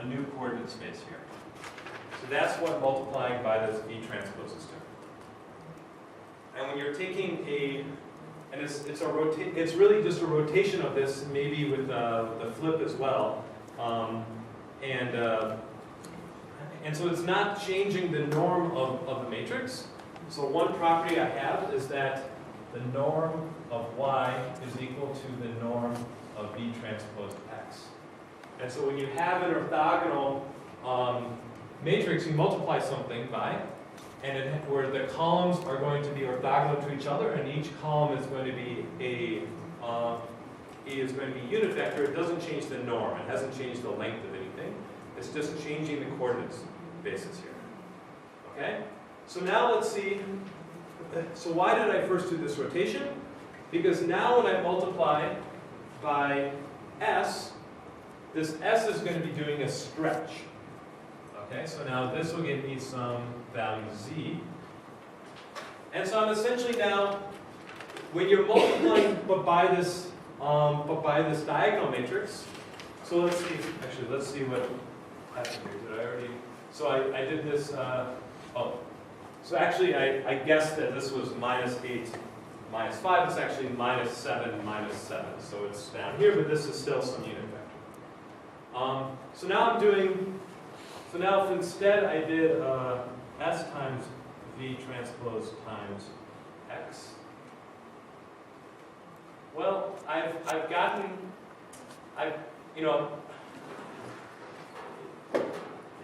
a new coordinate space here. So that's what multiplying by this V transpose is doing. And when you're taking and it's really just a rotation of this, maybe with the flip as well. And so it's not changing the norm of the matrix. So one property I have is that the norm of y is equal to the norm of V transpose x. And so when you have an orthogonal matrix, you multiply something by, where the columns are going to be orthogonal to each other, and each column is going to be is going to be unit vector. It doesn't change the norm. It hasn't changed the length of anything. It's just changing the coordinates basis here. Okay? So now let's see. So why did I first do this rotation? Because now when I multiply by s, this s is going to be doing a stretch. Okay, so now this will give me some value z. And so I'm essentially now, when you're multiplying by this diagonal matrix, so let's see what happened here. Did I already? So I did this, so actually I guessed that this was -8, -5. It's actually -7, -7. So it's down here, but this is still some unit vector. So now so now if instead I did s times v transpose times x, well,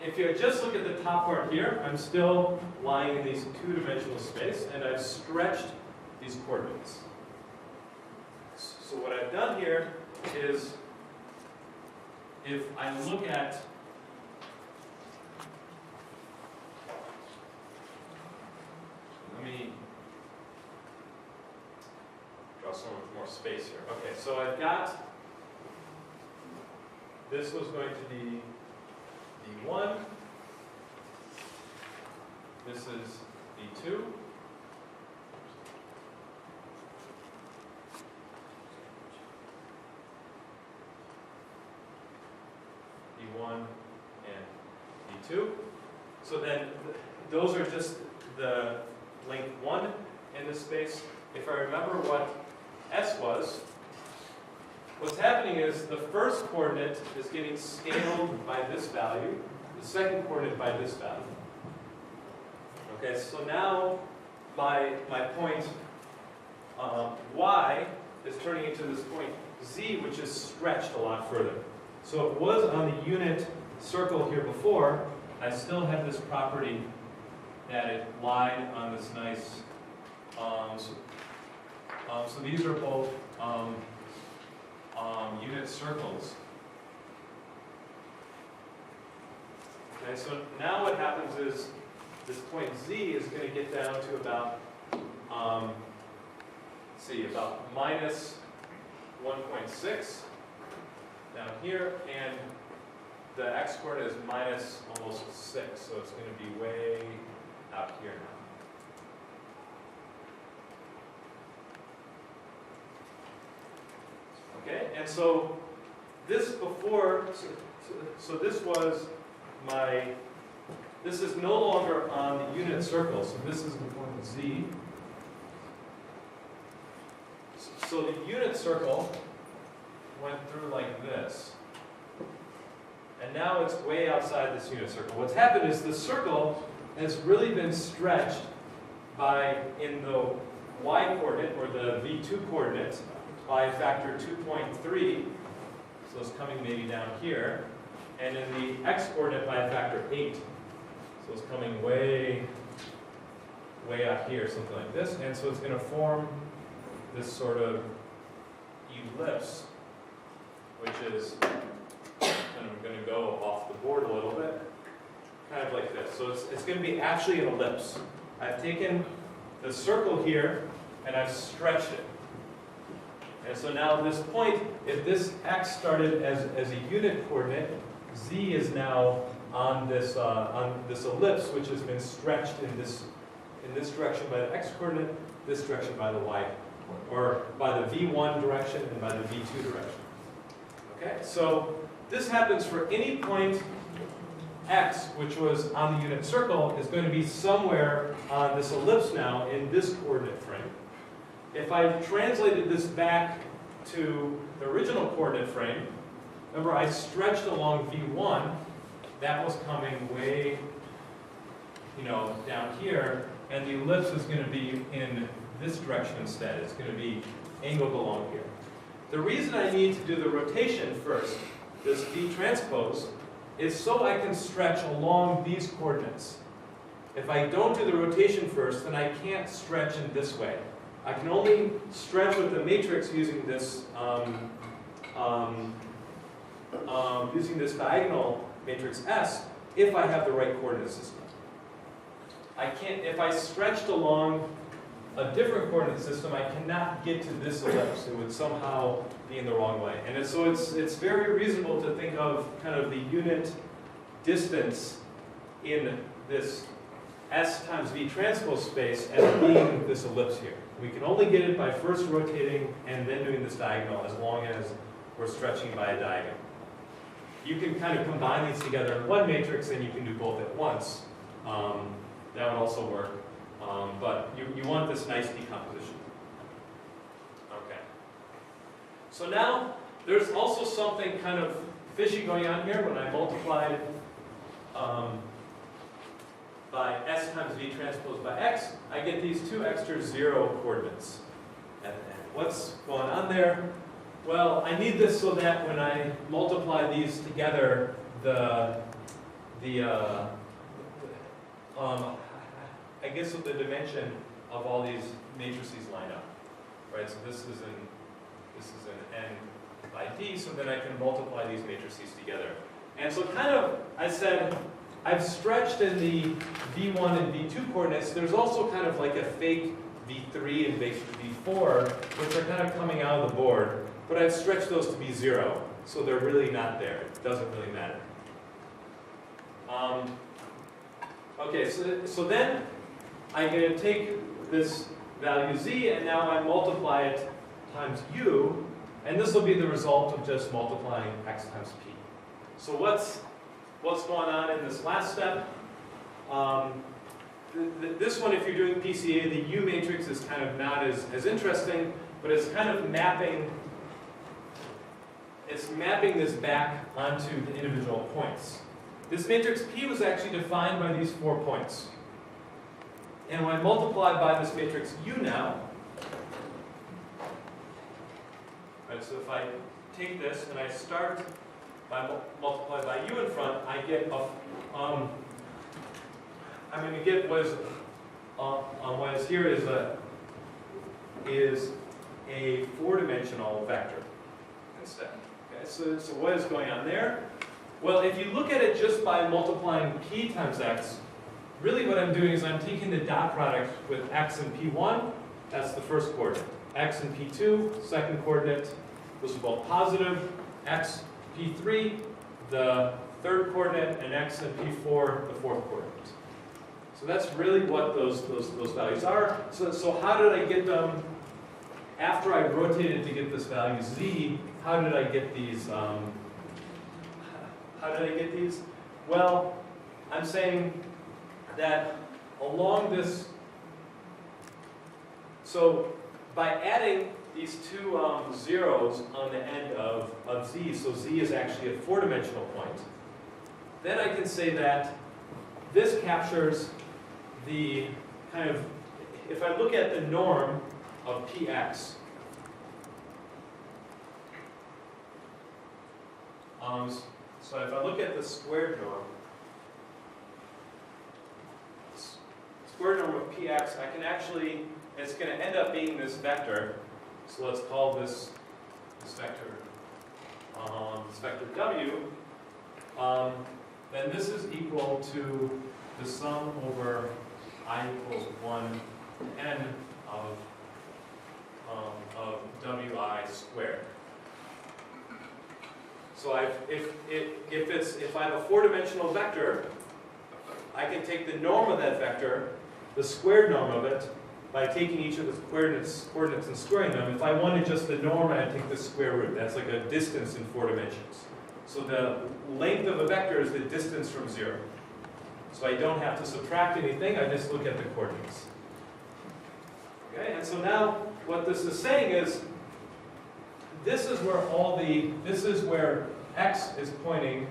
if you just look at the top part here, I'm still lying in these two-dimensional space, and I've stretched these coordinates. So what I've done here is, if I look at let me draw some more space here. Okay, so I've got, this was going to be D1, this is D2, D1 and D2. So then those are just the length 1 in this space. If I remember what S was, what's happening is the first coordinate is getting scaled by this value, the second coordinate by this value. Okay, so now my point y is turning into this point z, which is stretched a lot further. So it was on the unit circle here before, I still had this property that it lied on this nice, so these are both unit circles. Okay, so now what happens is this point z is going to get down to about, about -1.6 down here, and the x coordinate is minus almost 6, so it's going to be way out here now. Okay, and so this before, so this was this is no longer on the unit circle, so this is the point z. So the unit circle went through like this. And now it's way outside this unit circle. What's happened is the circle has really been stretched in the y coordinate, or the v2 coordinate, by a factor 2.3. So it's coming maybe down here. And in the x coordinate by a factor 8. So it's coming way out here, something like this. And so it's going to form this sort of ellipse, which is kind of going to go off the board a little bit, kind of like this. So it's going to be actually an ellipse. I've taken the circle here and I've stretched it. And so now this point, if this x started as a unit coordinate, z is now on this ellipse, which has been stretched in this direction by the x coordinate, this direction by the y, or by the v1 direction and by the v2 direction. Okay, so this happens for any point x, which was on the unit circle, is going to be somewhere on this ellipse now in this coordinate frame. If I translated this back to the original coordinate frame, remember I stretched along V1, that was coming way, down here, and the ellipse is going to be in this direction instead. It's going to be angled along here. The reason I need to do the rotation first, this V transpose, is so I can stretch along these coordinates. If I don't do the rotation first, then I can't stretch in this way. I can only stretch with the matrix using this diagonal matrix S if I have the right coordinate system. I can't, if I stretched along a different coordinate system, I cannot get to this ellipse. It would somehow be in the wrong way. And so it's very reasonable to think of kind of the unit distance in this S times V transpose space as being this ellipse here. We can only get it by first rotating and then doing this diagonal as long as we're stretching by a diagonal. You can kind of combine these together in one matrix and you can do both at once. That would also work. But you want this nice decomposition. Okay. So now there's also something kind of fishy going on here. When I multiplied by S times V transpose by X, I get these two extra 0 coordinates. And what's going on there? Well, I need this so that when I multiply these together, I guess the dimension of all these matrices line up, right? So this is an n by d, so then I can multiply these matrices together. And so kind of, I said, I've stretched in the v1 and v2 coordinates. There's also kind of like a fake v3 and v4, which are kind of coming out of the board, but I've stretched those to be 0, so they're really not there. It doesn't really matter. Okay, so then I'm going to take this value z, and now I multiply it times u, and this will be the result of just multiplying x times p. So what's going on in this last step? This one, if you're doing PCA, the U matrix is kind of not as interesting, but it's kind of mapping this back onto the individual points. This matrix P was actually defined by these 4 points. And when I multiply by this matrix U now, right, so if I take this and I start by multiply by U in front, I get I'm going to get what is here is a 4-dimensional vector instead. Okay, so what is going on there? Well, if you look at it just by multiplying P times X, really what I'm doing is I'm taking the dot product with X and P1, that's the first coordinate. X and P2, second coordinate, those are both positive. X, P3, the third coordinate, and X and P4, the fourth coordinate. So that's really what those values are. So how did I get them? After I rotated to get this value Z, how did I get these? Well, I'm saying that along this, so by adding these two zeros on the end of Z, so Z is actually a 4-dimensional point, then I can say that this captures the kind of, if I look at the norm of Px, so if I look at the squared norm, of Px, I can actually, it's going to end up being this vector. So let's call this vector W. Then this is equal to the sum over I equals 1 n of Wi squared. So if I have a 4-dimensional vector, I can take the norm of that vector, the squared norm of it, by taking each of the coordinates and squaring them. If I wanted just the norm, I'd take the square root. That's like a distance in 4 dimensions. So the length of a vector is the distance from 0. So I don't have to subtract anything, I just look at the coordinates. Okay, and so now what this is saying is, this is where x is pointing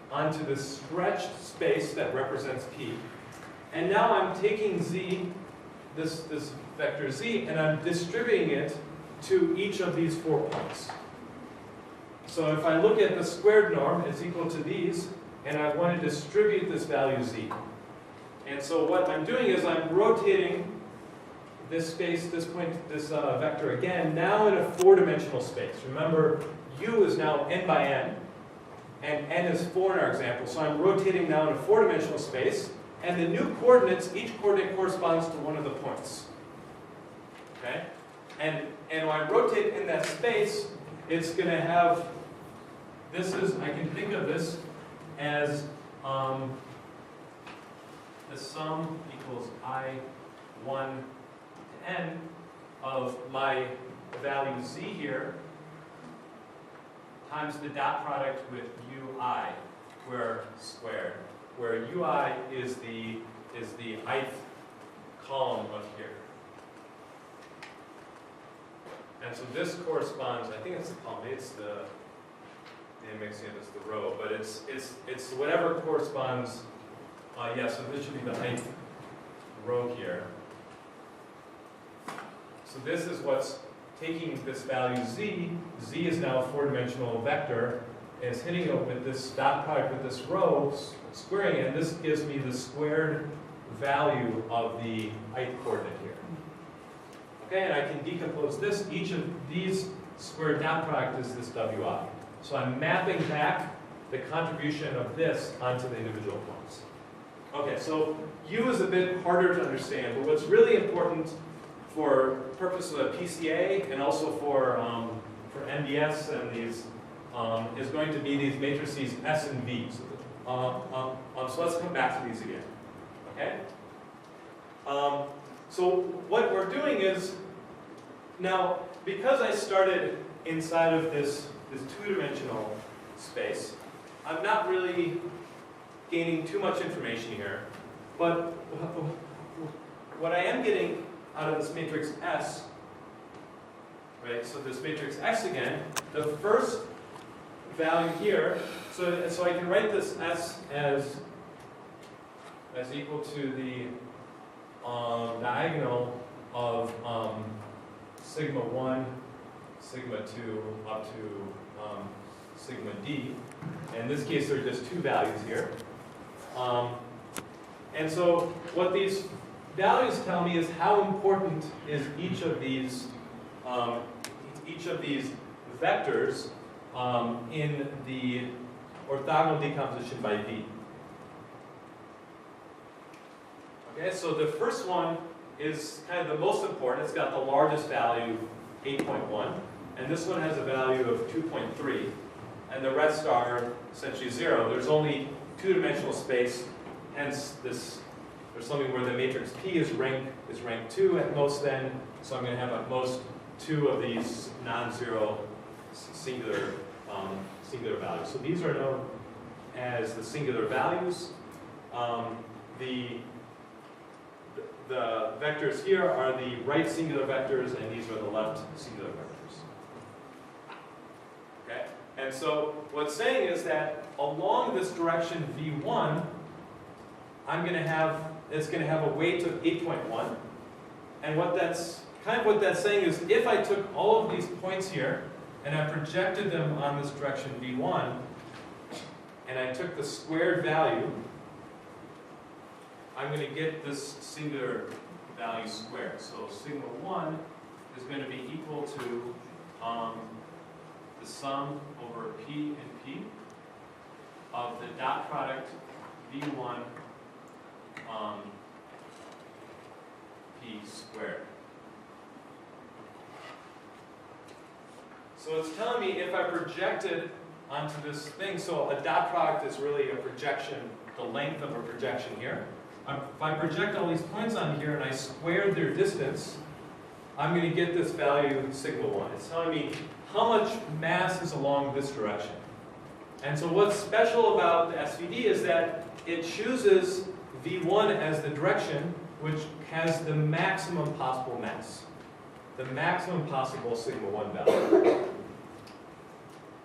onto this stretched space that represents P. And now I'm taking z, this vector z, and I'm distributing it to each of these 4 points. So if I look at the squared norm, it's equal to these, and I want to distribute this value z. And so what I'm doing is I'm rotating this space, this vector again, now in a 4-dimensional space. Remember, u is now n by n, and n is 4 in our example. So I'm rotating now in a 4-dimensional space, and the new coordinates, each coordinate corresponds to one of the points. Okay? And when I rotate in that space, it's going to have, I can think of this as the sum equals I1 to n of my value z here times the dot product with ui, where squared, where ui is the ith column of here. And so this corresponds, I think it's the column, it's the mixing it as the row, but it's whatever corresponds, so this should be the ith row here. So this is what's taking this value z. Z is now a 4-dimensional vector, and it's hitting it with this dot product with this row, squaring it, and this gives me the squared value of the ith coordinate here. Okay, and I can decompose this. Each of these squared dot product is this wi. So I'm mapping back the contribution of this onto the individual points. Okay, so u is a bit harder to understand, but what's really important for purposes of PCA and also for MDS and these is going to be these matrices S and V. So let's come back to these again. Okay. So what we're doing is now, because I started inside of this 2-dimensional space, I'm not really gaining too much information here, but what I am getting out of this matrix S, right, so this matrix S again, the first value here, so I can write this S as equal to the diagonal of sigma 1, sigma 2, up to sigma d. In this case, there are just 2 values here. And so what these values tell me is how important is each of these vectors in the orthogonal decomposition by V. Okay, so the first one is kind of the most important. It's got the largest value, 8.1, and this one has a value of 2.3, and the rest are essentially 0. There's only 2-dimensional space, hence there's something where the matrix P is rank 2 at most then, so I'm going to have at most 2 of these non-zero singular values. So these are known as the singular values. The vectors here are the right singular vectors, and these are the left singular vectors. Okay? And so what's saying is that along this direction V1, it's going to have a weight of 8.1. And what that's saying is if I took all of these points here and I projected them on this direction V1, and I took the squared value, I'm going to get this singular value squared. So sigma 1 is going to be equal to the sum over P and P of the dot product V1 P squared. So it's telling me if I projected onto this thing, so a dot product is really a projection, the length of a projection here. If I project all these points on here and I squared their distance, I'm going to get this value sigma 1. It's telling me how much mass is along this direction. And so what's special about the SVD is that it chooses V1 as the direction which has the maximum possible mass, the maximum possible sigma 1 value.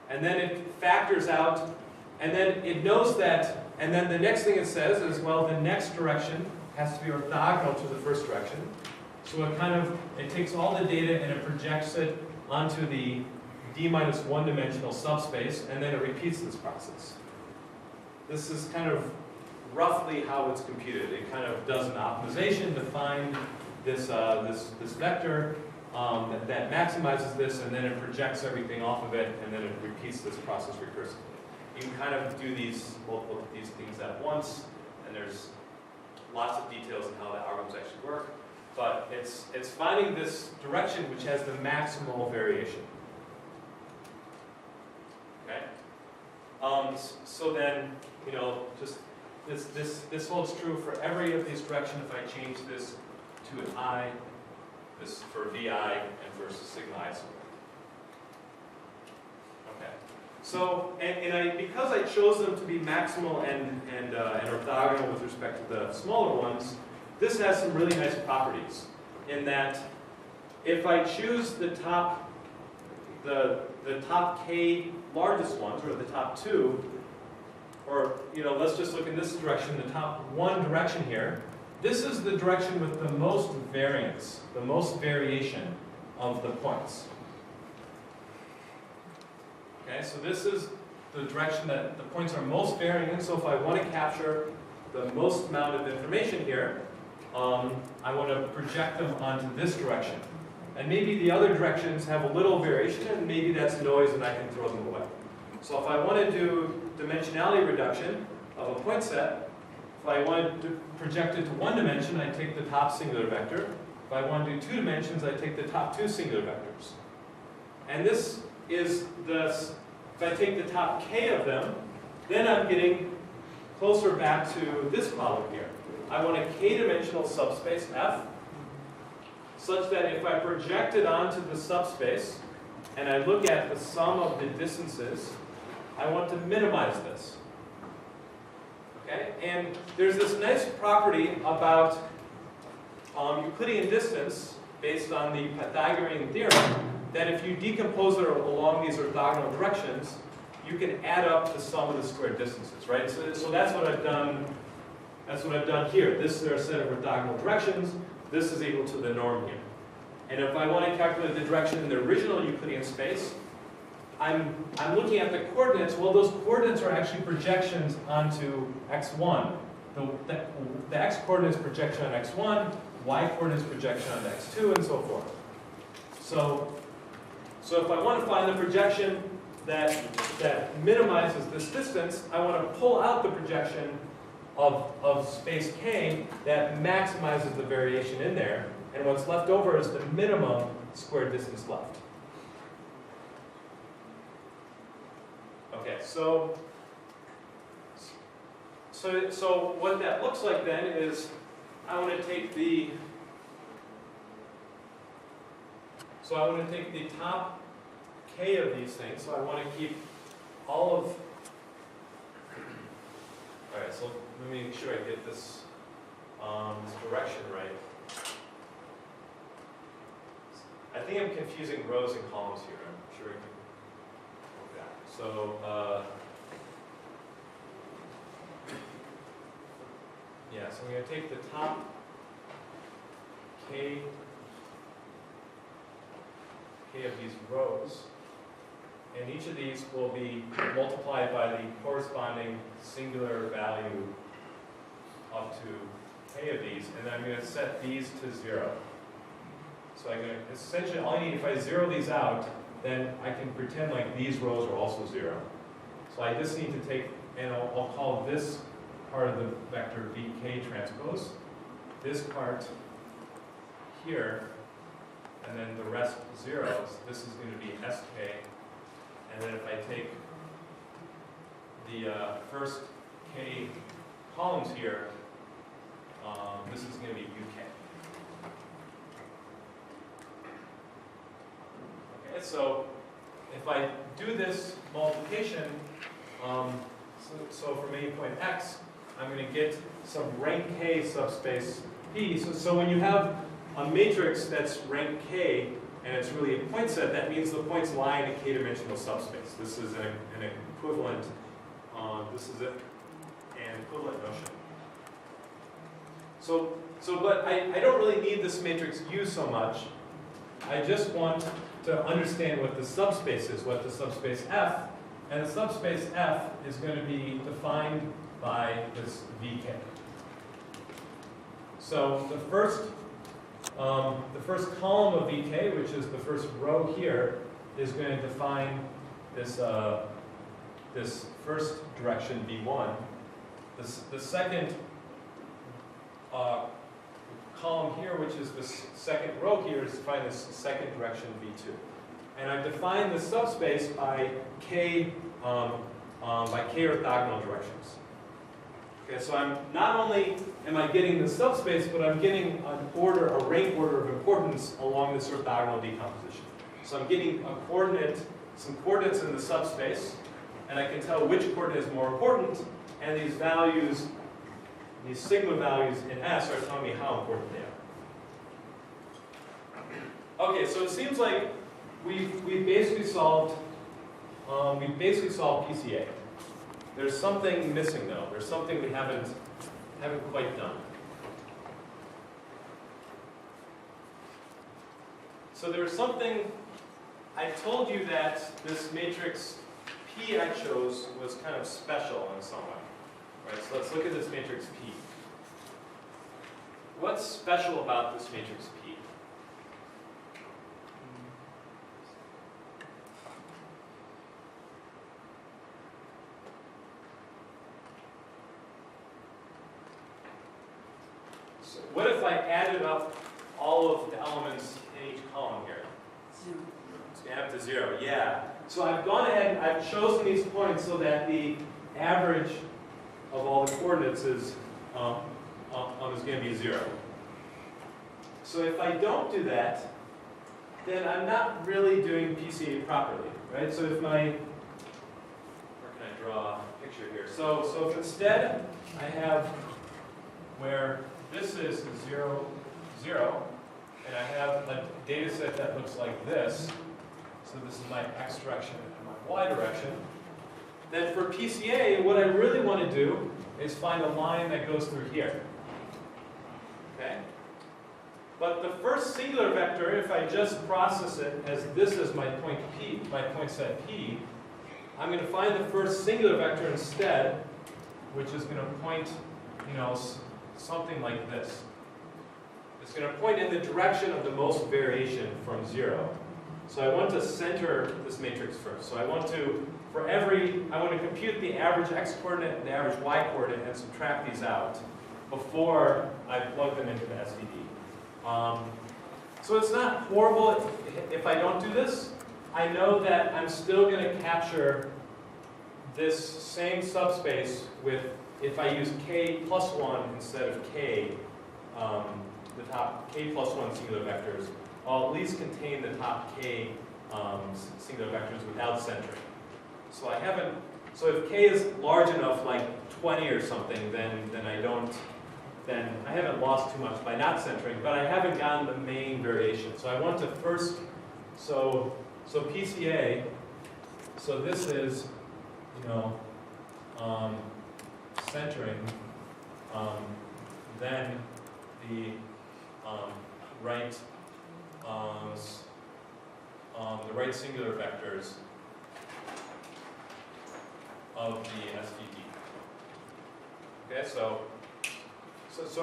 And then it factors out, and then it knows that, and then the next thing it says is, well, the next direction has to be orthogonal to the first direction. So it takes all the data and it projects it onto the d-1 dimensional subspace, and then it repeats this process. This is kind of roughly how it's computed. It kind of does an optimization to find this vector that maximizes this, and then it projects everything off of it, and then it repeats this process recursively. You can kind of do multiple of these things at once, and there's lots of details on how the algorithms actually work. But it's finding this direction which has the maximal variation. Okay. So then, just this holds true for every of these directions. If I change this to an I, this for VI, and for sigma I squared. Okay. So because I chose them to be maximal and orthogonal with respect to the smaller ones, this has some really nice properties in that if I choose the top k largest ones, or the top two, or let's just look in this direction, the top one direction here, this is the direction with the most variance, the most variation of the points. Okay, so this is the direction that the points are most varying in. So if I want to capture the most amount of information here, I want to project them onto this direction. And maybe the other directions have a little variation, and maybe that's noise and I can throw them away. So if I want to do dimensionality reduction of a point set, if I want to project it to one dimension, I take the top singular vector. If I want to do 2 dimensions, I take the top 2 singular vectors. And this is if I take the top k of them, then I'm getting closer back to this problem here. I want a k-dimensional subspace F, such that if I project it onto the subspace, and I look at the sum of the distances, I want to minimize this. Okay? And there's this nice property about Euclidean distance, based on the Pythagorean theorem, that if you decompose it along these orthogonal directions, you can add up the sum of the squared distances, right? So that's what I've done. That's what I've done here. This is our set of orthogonal directions. This is equal to the norm here. And if I want to calculate the direction in the original Euclidean space, I'm looking at the coordinates. Well, those coordinates are actually projections onto x1. The x coordinate is projection on x1, y coordinate is projection on x2, and so forth. So if I want to find the projection that minimizes this distance, I want to pull out the projection of space k that maximizes the variation in there, and what's left over is the minimum squared distance left. Okay, so what that looks like then is I want to take the top k of these things. So I want to keep all of. All right, so let me make sure I get this direction right. I think I'm confusing rows and columns here. I'm sure I can. Okay. So yeah, so I'm going to take the top k of these rows, and each of these will be multiplied by the corresponding singular value up to k of these, and then I'm going to set these to 0. So I'm going to essentially, all I need, if I zero these out, then I can pretend like these rows are also 0. So I just need to take, and I'll call this part of the vector vk transpose, this part here, and then the rest zeros. This is going to be sk, and then if I take the first k columns here, this is going to be uk. Okay, so if I do this multiplication, So from any point x, I'm going to get some rank k subspace P. So when you have a matrix that's rank k, and it's really a point set, that means the points lie in a k-dimensional subspace. This is an equivalent, an equivalent notion. But I don't really need this matrix U so much. I just want to understand what the subspace is, what the subspace F, and the subspace F is going to be defined by this VK. So the first column of VK, which is the first row here, is going to define this, this first direction V1. The second column here, which is the second row here, is defined this second direction V2. And I've defined the subspace by k orthogonal directions. Okay, so I'm not only am I getting the subspace, but I'm getting a rank order of importance along this orthogonal decomposition. So I'm getting some coordinates in the subspace, and I can tell which coordinate is more important, and these values, these sigma values in S are telling me how important they are. Okay, so it seems like we've basically solved PCA. There's something missing though. There's something we haven't quite done. So there's something, I told you that this matrix P I chose was kind of special in some way. Right, so let's look at this matrix P. What's special about this matrix P? So what if I added up all of the elements in each column here? So add up to 0, yeah. So I've gone ahead and I've chosen these points so that the average of all the coordinates is going to be 0. So if I don't do that, then I'm not really doing PCA properly, right? So if where can I draw a picture here? So if instead I have where this is 0, 0, and I have a data set that looks like this, so this is my x direction and my y direction, then for PCA, what I really want to do is find a line that goes through here. Okay? But the first singular vector, if I just process it as this is my point P, my point set P, I'm going to find the first singular vector instead, which is going to point, something like this. It's going to point in the direction of the most variation from 0. So I want to center this matrix first. So I want to compute the average x coordinate and the average y coordinate and subtract these out before I plug them into the SVD. So it's not horrible if I don't do this. I know that I'm still going to capture this same subspace if I use k plus 1 instead of k, the top k plus 1 singular vectors. I'll at least contain the top k singular vectors without centering. So if k is large enough, like 20 or something, then I haven't lost too much by not centering, but I haven't gotten the main variation. So I want to first, so PCA, so this is, centering, then the right singular vectors of the SVD. Okay, so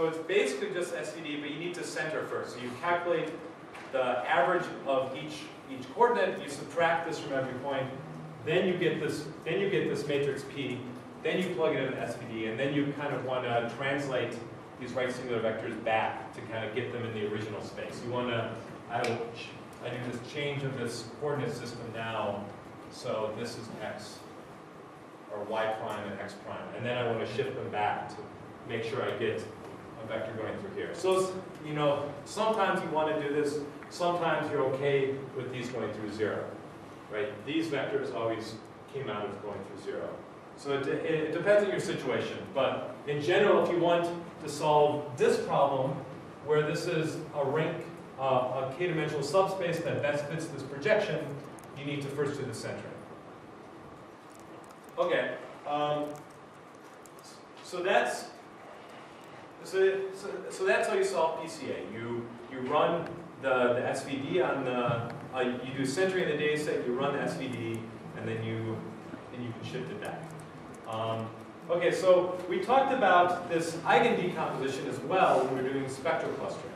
it's basically just SVD, but you need to center first. So you calculate the average of each coordinate, you subtract this from every point, then you get this matrix P, then you plug it in SVD, and then you kind of want to translate these right singular vectors back to kind of get them in the original space. You want to, I do this change of this coordinate system now, so this is x, or y prime and x prime, and then I want to shift them back to make sure I get a vector going through here. So, sometimes you want to do this, sometimes you're okay with these going through 0, right? These vectors always came out as going through 0. So it depends on your situation, but in general, if you want to solve this problem, where this is a rank, a k-dimensional subspace that best fits this projection, you need to first do the centering. Okay, so that's how you solve PCA. You run the SVD on the you do centering in the data set, you run the SVD, and then you can shift it back. Okay, so we talked about this Eigen decomposition as well when we're doing spectral clustering.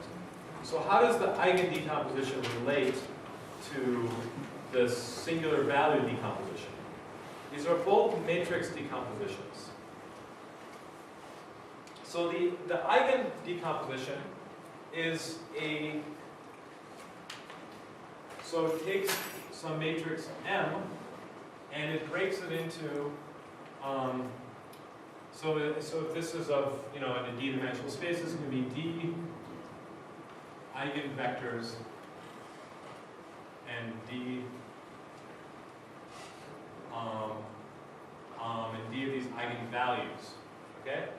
So how does the Eigen decomposition relate to the singular value decomposition? These are both matrix decompositions. So the Eigen decomposition is so it takes some matrix M and it breaks it into so if this is of, in a d-dimensional space, this is going to be d eigenvectors and d and d of these eigenvalues. Okay?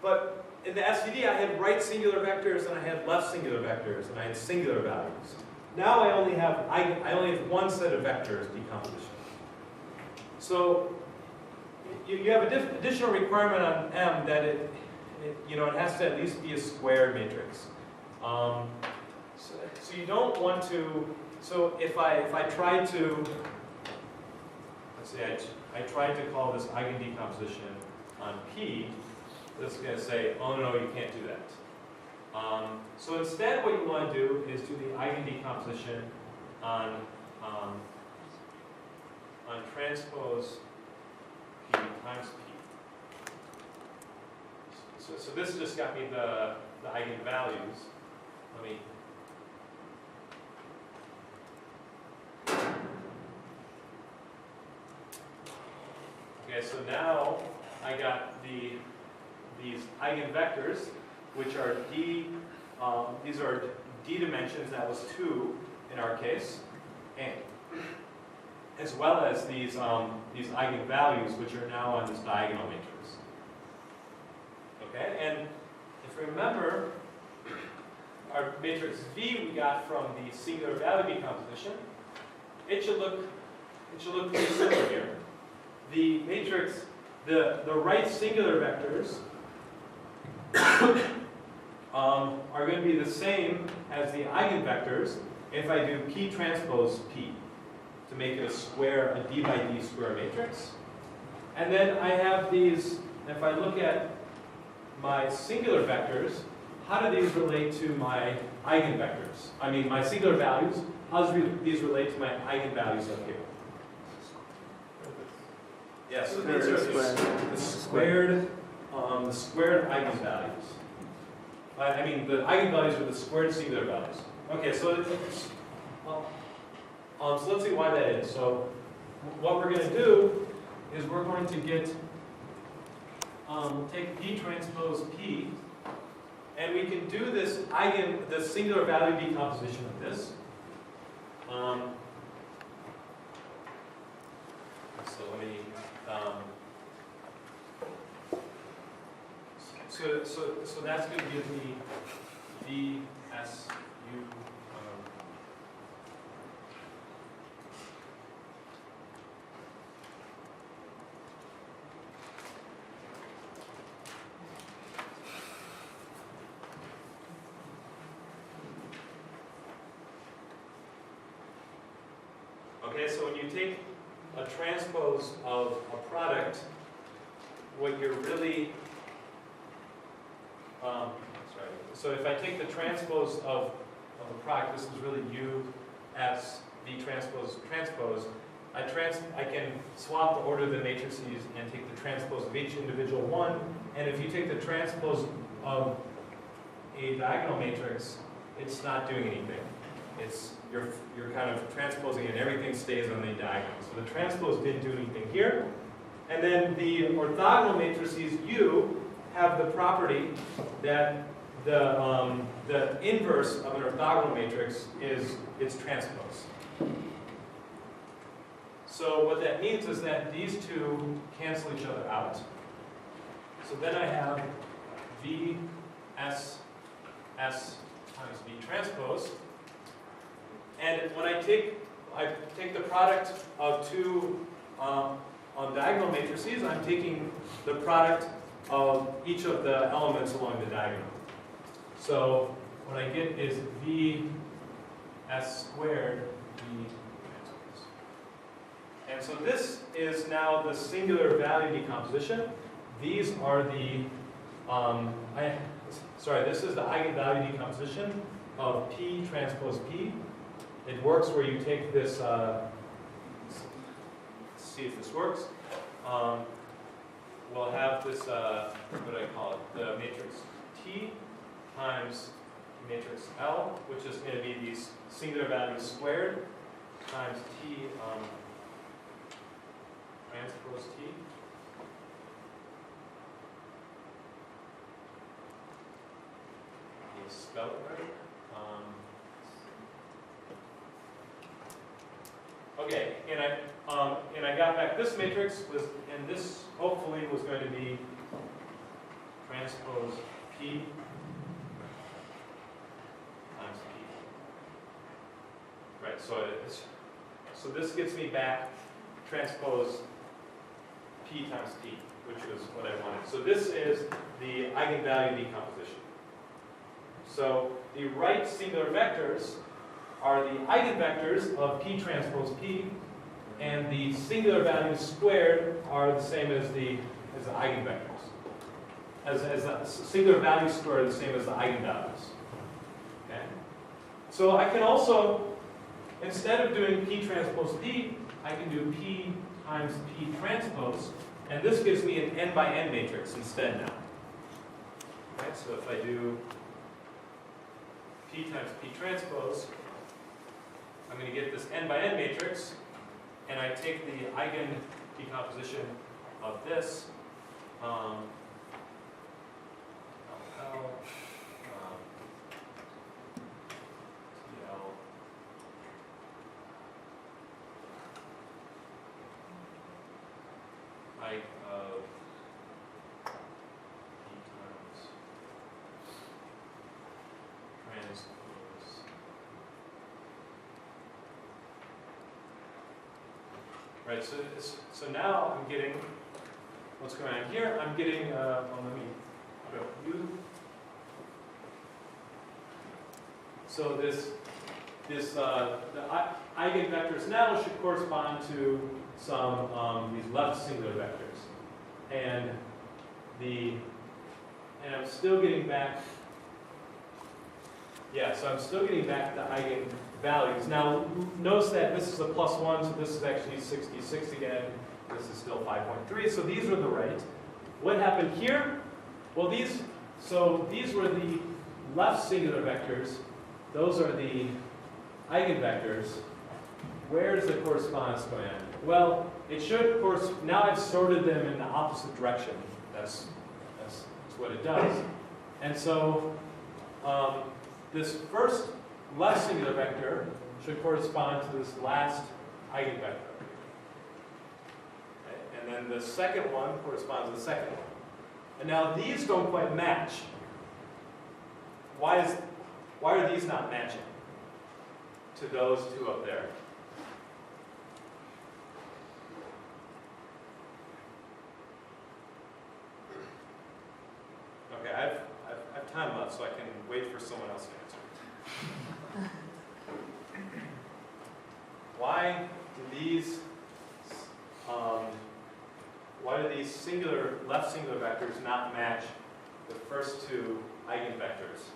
But in the SVD, I had right singular vectors and I had left singular vectors and I had singular values. Now I only have one set of vectors decomposition. So you have an additional requirement on M that it has to at least be a squared matrix. So you don't want to. So if I try to, let's say I tried to call this Eigen decomposition on P, this is going to say, oh no, you can't do that. So instead, what you want to do is do the Eigen decomposition on transpose P times P. So this just got me the eigenvalues. Let me. Okay, so now I got these eigenvectors, which are these are d dimensions. That was 2 in our case, and as well as these eigenvalues, which are now on this diagonal matrix. Okay, and if you remember, our matrix V we got from the singular value decomposition. It should look pretty similar here. The matrix, the right singular vectors are going to be the same as the eigenvectors if I do P transpose P to make it a d by d square matrix. And then I have these, if I look at my singular vectors, how do these relate to my eigenvectors? I mean, my singular values, how do these relate to my eigenvalues up here? Yeah, so these are the squared eigenvalues. I mean, the eigenvalues are the squared singular values. Okay, so so let's see why that is. So what we're going to do is we're going to get take P transpose P, and we can do this the singular value decomposition of this. So let me. So that's going to give me D S U. Okay, so when you take a transpose of a product, what you're really, so if I take the transpose of a product, this is really U, S, V transpose, I can swap the order of the matrices and take the transpose of each individual one, and if you take the transpose of a diagonal matrix, it's not doing anything. You're kind of transposing it and everything stays on the diagonal. So the transpose didn't do anything here. And then the orthogonal matrices U have the property that the inverse of an orthogonal matrix is its transpose. So what that means is that these two cancel each other out. So then I have V S S times V transpose. And when I take the product of two on diagonal matrices, I'm taking the product of each of the elements along the diagonal. So what I get is V S squared V transpose. And so this is now the singular value decomposition. These are the, this is the eigenvalue decomposition of P transpose P. It works where you take this, let's see if this works. We'll have this, what do I call it? The matrix T times matrix L, which is going to be these singular values squared times T transpose T. Can you spell it right? Okay, and I got back this matrix and this hopefully was going to be transpose P times P. Right, so this gets me back transpose P times P, which was what I wanted. So this is the eigenvalue decomposition. So the right singular vectors are the eigenvectors of P transpose P, and the singular values squared are the same as the eigenvectors. As the singular values squared are the same as the eigenvalues. Okay? So I can also, instead of doing P transpose P, I can do P times P transpose, and this gives me an n by n matrix instead now. Okay? So if I do P times P transpose, I'm going to get this n by n matrix, and I take the eigen decomposition of this, L, TL, I of P times transpose. Right, so now I'm getting, what's going on here? I'm getting, well, let me go U. So the eigenvectors now should correspond to some these left singular vectors, and I'm still getting back. Yeah, so I'm still getting back the eigenvalues. Now, notice that this is a +1, so this is actually 66 again. This is still 5.3, so these are the right. What happened here? Well, these were the left singular vectors. Those are the eigenvectors. Where's the correspondence going on? Well, it should, of course, now I've sorted them in the opposite direction. That's what it does. And so, this first left singular vector should correspond to this last eigenvector. Okay? And then the second one corresponds to the second one. And now these don't quite match. Why are these not matching to those two up there? Okay, I've time left, so I can wait for someone else to answer. Why do these singular left singular vectors not match the first two eigenvectors?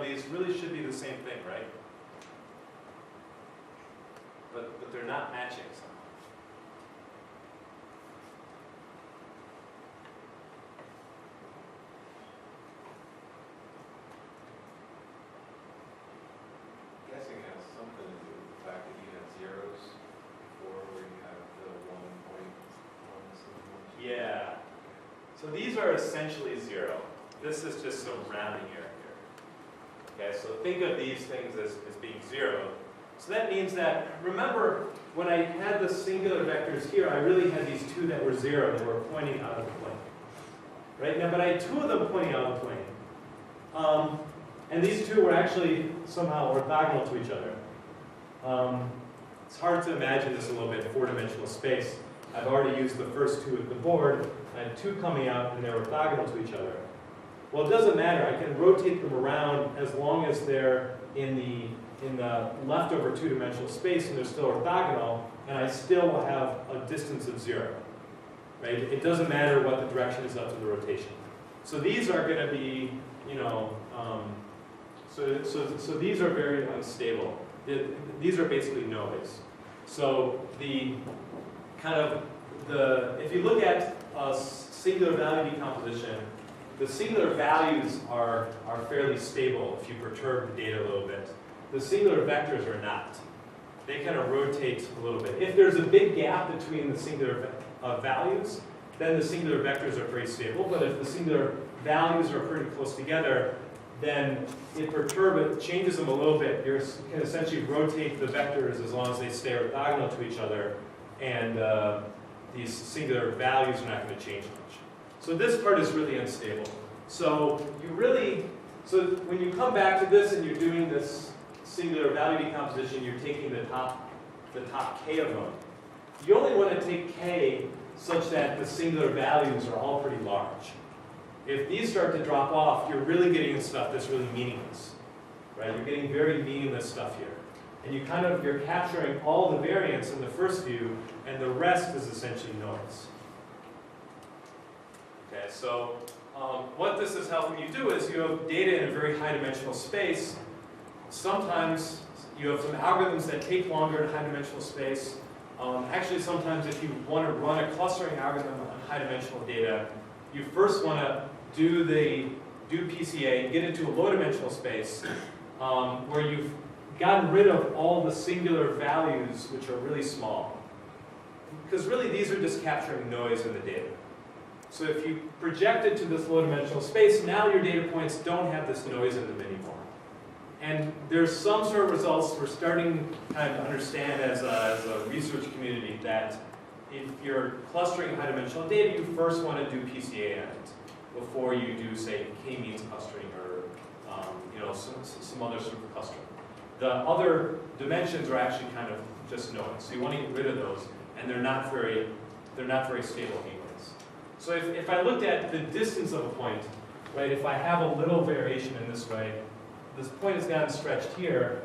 These really should be the same thing, right? But they're not matching somehow. I'm guessing it has something to do with the fact that you had zeros before, where you have the 1.1. Yeah. So these are essentially 0. This is just some rounding error here. Okay, so think of these things as being 0. So that means that, remember, when I had the singular vectors here, I really had these 2 that were 0, that were pointing out of the plane. Right? Now, but I had 2 of them pointing out of the plane. And these 2 were actually somehow orthogonal to each other. It's hard to imagine this a little bit in 4-dimensional space. I've already used the first 2 at the board. I had 2 coming out, and they're orthogonal to each other. Well, it doesn't matter. I can rotate them around as long as they're in the leftover 2-dimensional space and they're still orthogonal, and I still will have a distance of 0. Right? It doesn't matter what the direction is up to the rotation. So these are going to be, you know, so these are very unstable. These are basically noise. So the kind of if you look at singular value decomposition, the singular values are fairly stable if you perturb the data a little bit. The singular vectors are not. They kind of rotate a little bit. If there's a big gap between the singular values, then the singular vectors are pretty stable. But if the singular values are pretty close together, then it changes them a little bit. You can essentially rotate the vectors as long as they stay orthogonal to each other, and these singular values are not going to change much. So this part is really unstable. So when you come back to this and you're doing this singular value decomposition, you're taking the top k of them. You only want to take k such that the singular values are all pretty large. If these start to drop off, you're really getting stuff that's really meaningless, right? You're getting very meaningless stuff here. And you're capturing all the variance in the first view, and the rest is essentially noise. Okay, so what this is helping you do is you have data in a very high-dimensional space. Sometimes you have some algorithms that take longer in high-dimensional space. Actually, sometimes if you want to run a clustering algorithm on high-dimensional data, you first want to do PCA, get into a low-dimensional space where you've gotten rid of all the singular values, which are really small. Because really, these are just capturing noise in the data. So if you project it to this low-dimensional space, now your data points don't have this noise in them anymore. And there's some sort of results we're starting kind of to understand as a research community that if you're clustering high-dimensional data, you first want to do PCA on it before you do, say, k-means clustering or some other sort of clustering. The other dimensions are actually kind of just noise, so you want to get rid of those, and they're not very stable anyways. So if I looked at the distance of a point, right, if I have a little variation in this way, this point has gotten stretched here,